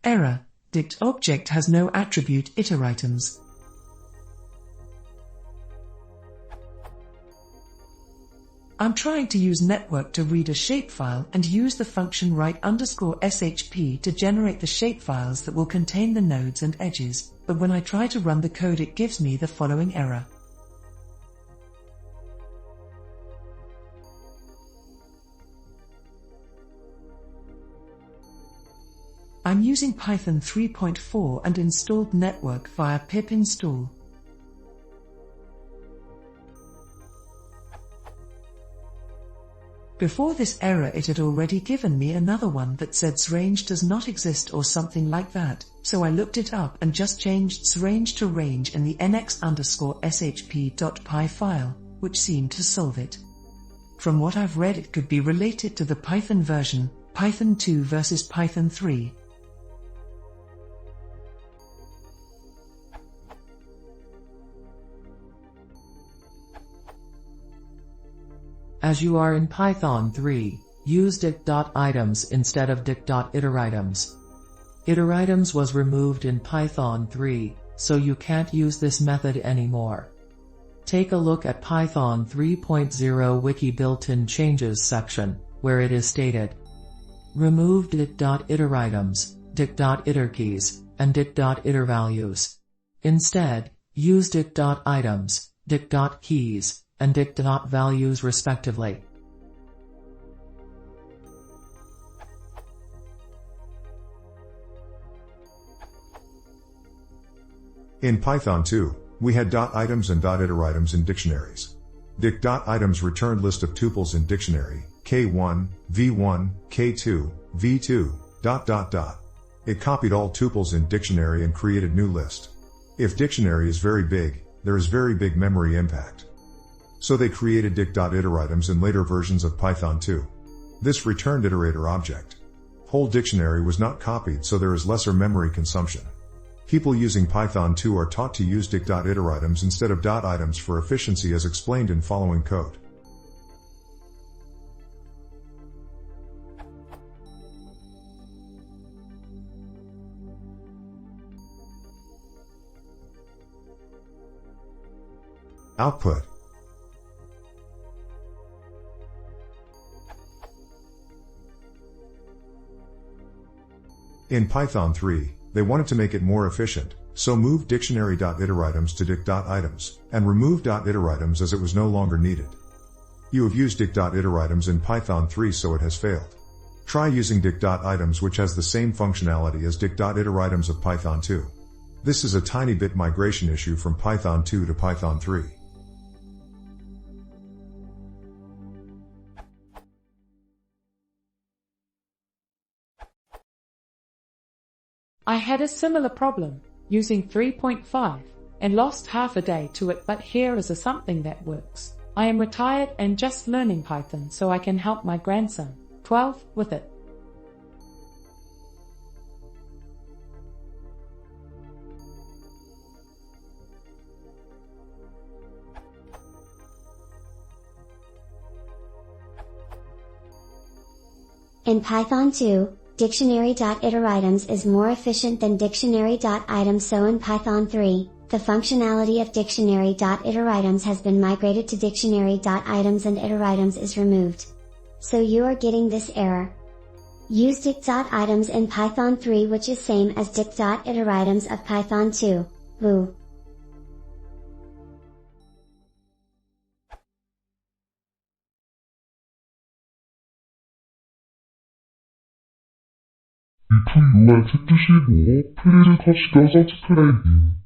Error. Dict object has no attribute iteritems. I'm trying to use network to read a shapefile and use the function write_shp to generate the shapefiles that will contain the nodes and edges, but when I try to run the code it gives me the following error. I'm using Python 3.4 and installed network via pip install. Before this error it had already given me another one that said srange does not exist or something like that, so I looked it up and just changed srange to range in the nx_shp.py file, which seemed to solve it. From what I've read it could be related to the Python version, Python 2 versus Python 3. As you are in Python 3, use dict.items instead of dict.iteritems. Iteritems was removed in Python 3, so you can't use this method anymore. Take a look at Python 3.0 Wiki built-in changes section, where it is stated. Remove dict.iteritems, dict.iterkeys, and dict.itervalues. Instead, use dict.items, dict.keys, and dict.values respectively. In Python 2, we had .items and .iteritems in dictionaries. Dict.items returned list of tuples in dictionary, k1, v1, k2, v2, ... It copied all tuples in dictionary and created new list. If dictionary is very big, there is very big memory impact. So they created dict.iteritems in later versions of Python 2. This returned iterator object. Whole dictionary was not copied, so there is lesser memory consumption. People using Python 2 are taught to use dict.iteritems instead of .items for efficiency as explained in following code. Output. In Python 3, they wanted to make it more efficient, so moved dictionary.iteritems to dict.items, and removed .iteritems as it was no longer needed. You have used dict.iteritems in Python 3 so it has failed. Try using dict.items which has the same functionality as dict.iteritems of Python 2. This is a tiny bit migration issue from Python 2 to Python 3. I had a similar problem, using 3.5, and lost half a day to it, but here is something that works. I am retired and just learning Python so I can help my grandson, 12, with it. In Python 2, dictionary.iteritems is more efficient than dictionary.items, so in Python 3, the functionality of dictionary.iteritems has been migrated to dictionary.items and iteritems is removed. So you are getting this error. Use dict.items in Python 3, which is same as dict.iteritems of Python 2. Woo! 이 프로그램을 켜시고 프리를 컷시켜서 스프레이딩